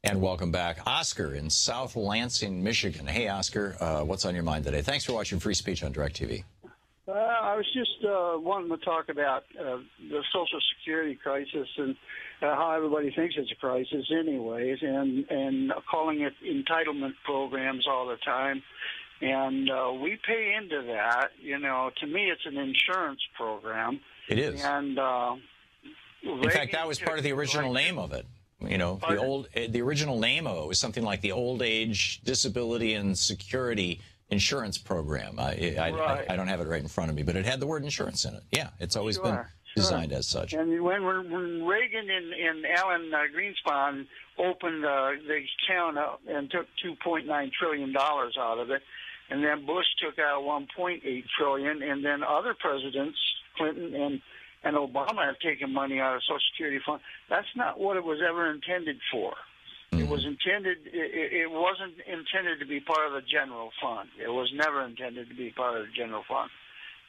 And welcome back. Oscar in South Lansing, Michigan. Hey, Oscar, what's on your mind today? Thanks for watching Free Speech on DirecTV. I was just wanting to talk about the Social Security crisis and how everybody thinks it's a crisis anyways, and calling it entitlement programs all the time. And we pay into that. You know, to me, it's an insurance program. It is. And in fact, that was part of the original name of it. You know, the original name of it was something like the Old Age Disability and Security Insurance Program. I don't have it right in front of me, but it had the word insurance in it. Yeah, it's always been designed as such. And when Reagan and Alan Greenspan opened the account up and took $2.9 trillion out of it, and then Bush took out $1.8 trillion, and then other presidents, Clinton and Obama, have taken money out of Social Security fund. That's not what it was ever intended for. It was intended. It wasn't intended to be part of the general fund. It was never intended to be part of the general fund.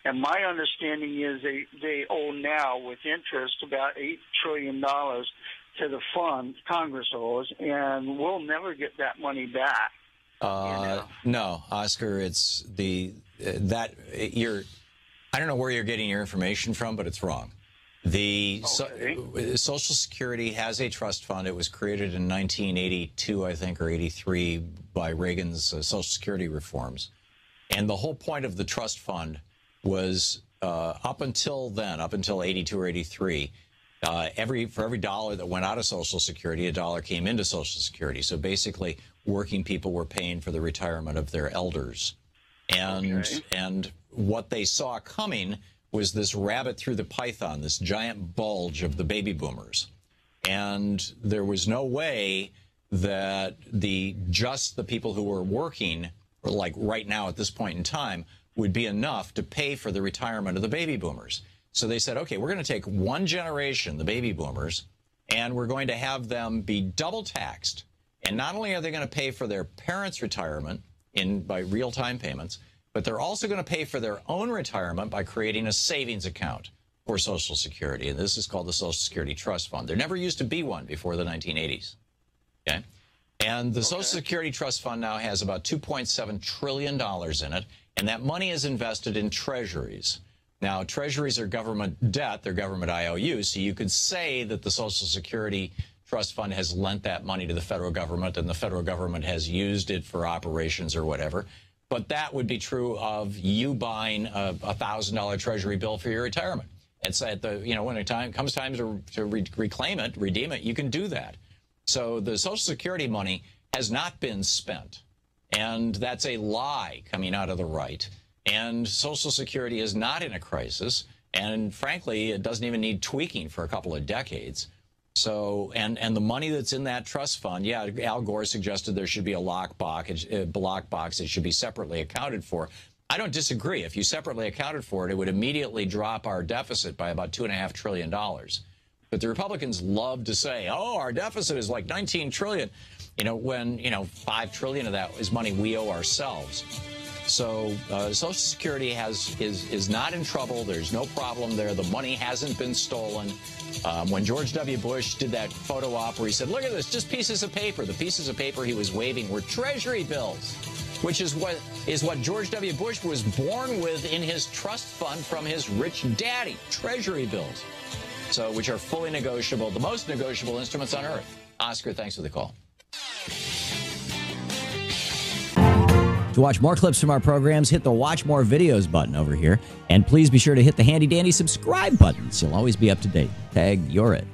And my understanding is they owe now, with interest, about $8 trillion to the fund. Congress owes, and we'll never get that money back. No, Oscar. It's I don't know where you're getting your information from, but it's wrong. Social Security has a trust fund. It was created in 1982, I think, or 83 by Reagan's Social Security reforms. And the whole point of the trust fund was up until then, up until 82 or 83, for every dollar that went out of Social Security, a dollar came into Social Security. So basically, working people were paying for the retirement of their elders. And what they saw coming was this rabbit through the python, this giant bulge of the baby boomers. And there was no way that just the people who were working, or like right now at this point in time, would be enough to pay for the retirement of the baby boomers. So they said, okay, we're going to take one generation, the baby boomers, and we're going to have them be double taxed. And not only are they going to pay for their parents' retirement by real-time payments, but they're also going to pay for their own retirement by creating a savings account for Social Security. And this is called the Social Security Trust Fund. There never used to be one before the 1980s. Okay? And the Social Security Trust Fund now has about $2.7 trillion in it, and that money is invested in treasuries. Now, treasuries are government debt. They're government IOUs, so you could say that the Social Security Trust Fund has lent that money to the federal government, and the federal government has used it for operations or whatever. But that would be true of you buying a $1,000 Treasury bill for your retirement. It's at when it comes time to reclaim it, redeem it, you can do that. So the Social Security money has not been spent, and that's a lie coming out of the right. And Social Security is not in a crisis, and frankly, it doesn't even need tweaking for a couple of decades. So, and the money that's in that trust fund, yeah, Al Gore suggested there should be a lockbox. It should be separately accounted for. I don't disagree. If you separately accounted for it, it would immediately drop our deficit by about $2.5 trillion. But the Republicans love to say, oh, our deficit is like $19 trillion, when, $5 trillion of that is money we owe ourselves. So Social Security is not in trouble. There's no problem there. The money hasn't been stolen. When George W. Bush did that photo op where he said, look at this, just pieces of paper. The pieces of paper he was waving were Treasury bills, which is what George W. Bush was born with in his trust fund from his rich daddy, Treasury bills, which are fully negotiable, the most negotiable instruments on earth. Oscar, thanks for the call. To watch more clips from our programs, hit the Watch More Videos button over here. And please be sure to hit the handy-dandy subscribe button so you'll always be up to date. Tag, you're it.